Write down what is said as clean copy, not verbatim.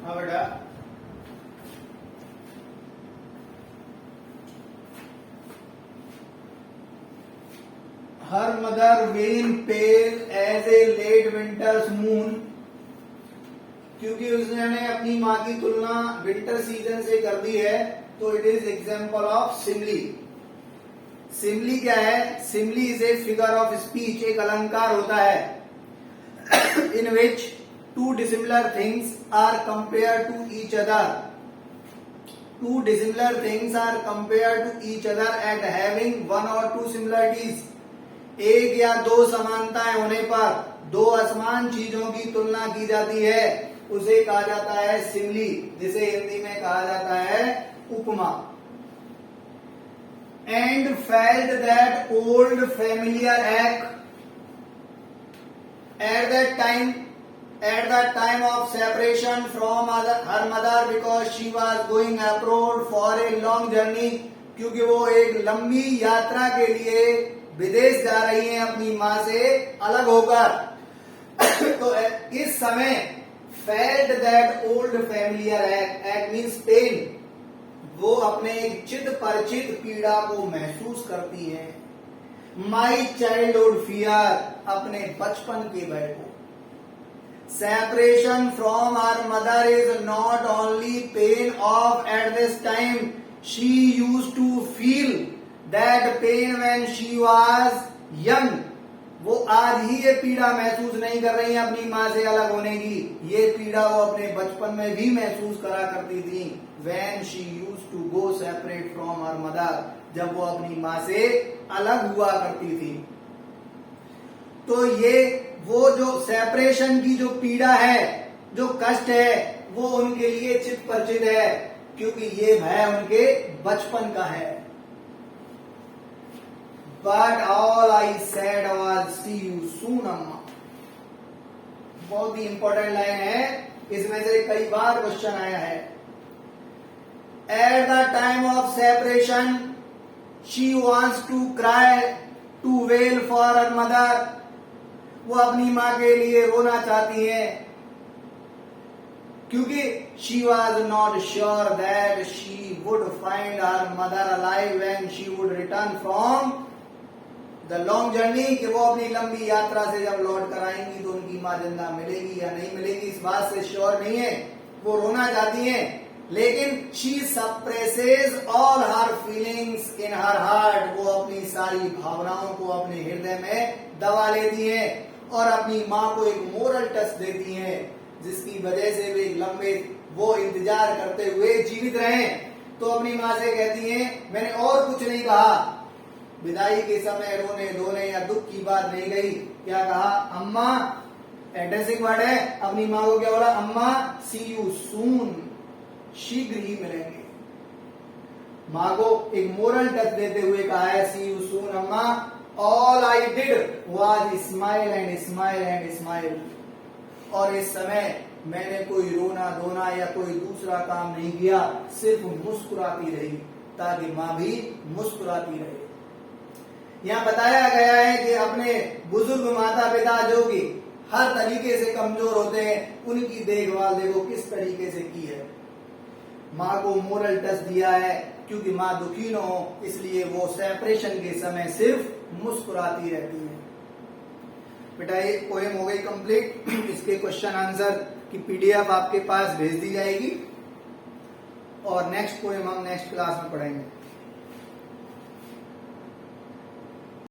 हाँ बेटा, her mother when pale as a late winter's moon, क्योंकि उसने अपनी माँ की तुलना विंटर सीजन से कर दी है, तो it is example of simile. Simile क्या है? Simile is a figure of speech, एक अलंकार होता है in which two dissimilar things are compare to each other. Two dissimilar things are compare to each other at having one or two similarities. एक या दो समानताएं होने पर दो असमान चीजों की तुलना की जाती है, उसे कहा जाता है सिमली, जिसे हिंदी में कहा जाता है उपमा। And felt that old familiar act at the time of separation from her mother because she was going abroad for a long journey, क्योंकि वो एक लंबी यात्रा के लिए विदेश जा रही हैं अपनी माँ से अलग होकर। तो इस समय felt that old familiar act means pain, वो अपने एक चित परिचित पीड़ा को महसूस करती है। माई चाइल्डहुड फियर, अपने बचपन के भय को। Separation from our mother is not only pain of at this time, she used to feel that pain when she was young. वो आज ही ये पीड़ा महसूस नहीं कर रही है अपनी माँ से अलग होने की, ये पीड़ा वो अपने बचपन में भी महसूस करा करती थी। When she used to go separate from her mother, जब वो अपनी माँ से अलग हुआ करती थी। तो ये वो जो सेपरेशन की जो पीड़ा है, जो कष्ट है, वो उनके लिए चित परिचित है, क्योंकि ये भय उनके बचपन का है। But all I said was see you soon, अम्मा। बहुत ही इंपॉर्टेंट लाइन है, इसमें से कई बार क्वेश्चन आया है। At the time of separation, she wants to cry, to wail for her mother. वो अपनी माँ के लिए रोना चाहती है, क्योंकि she was not sure that she would find her mother alive when she would return from the long journey, कि वो अपनी लंबी यात्रा से जब लौट कर आएंगी तो उनकी माँ जिंदा मिलेगी या नहीं मिलेगी, इस बात से श्योर नहीं है। वो रोना चाहती हैं, लेकिन she suppresses all her feelings in her heart, वो अपनी सारी भावनाओं को अपने हृदय में दबा लेती हैं और अपनी माँ को एक मोरल टच देती हैं, जिसकी वजह से वे लंबे वो इंतजार करते हुए जीवित रहें। तो अपनी माँ से कहती हैं, मैंने और कुछ नहीं कहा, विदाई के समय रोने धोने या दुख की बात नहीं गई। क्या कहा? अम्मा, एड्रेसिंग वर्ड है, अपनी माँ को क्या बोला? अम्मा सी यू सून, शीघ्र ही मिलेंगे। माँ को एक मोरल टच देते हुए कहा है सी यू सून अम्मा। All I did was smile and smile and smile, और इस समय मैंने कोई रोना धोना या कोई दूसरा काम नहीं किया, सिर्फ मुस्कुराती रही, ताकि माँ भी मुस्कुराती रहे। यहाँ बताया गया है कि अपने बुजुर्ग माता पिता जो कि हर तरीके से कमजोर होते हैं, उनकी देखभाल देखो किस तरीके से की है। माँ को मोरल टच दिया है, क्योंकि माँ दुखी न हो, इसलिए वो सेपरेशन के समय सिर्फ मुस्कुराती रहती है। बेटा ये पोएम हो गई कंप्लीट। इसके क्वेश्चन आंसर की पीडीएफ आपके पास भेज दी जाएगी और नेक्स्ट पोएम हम नेक्स्ट क्लास में पढ़ेंगे।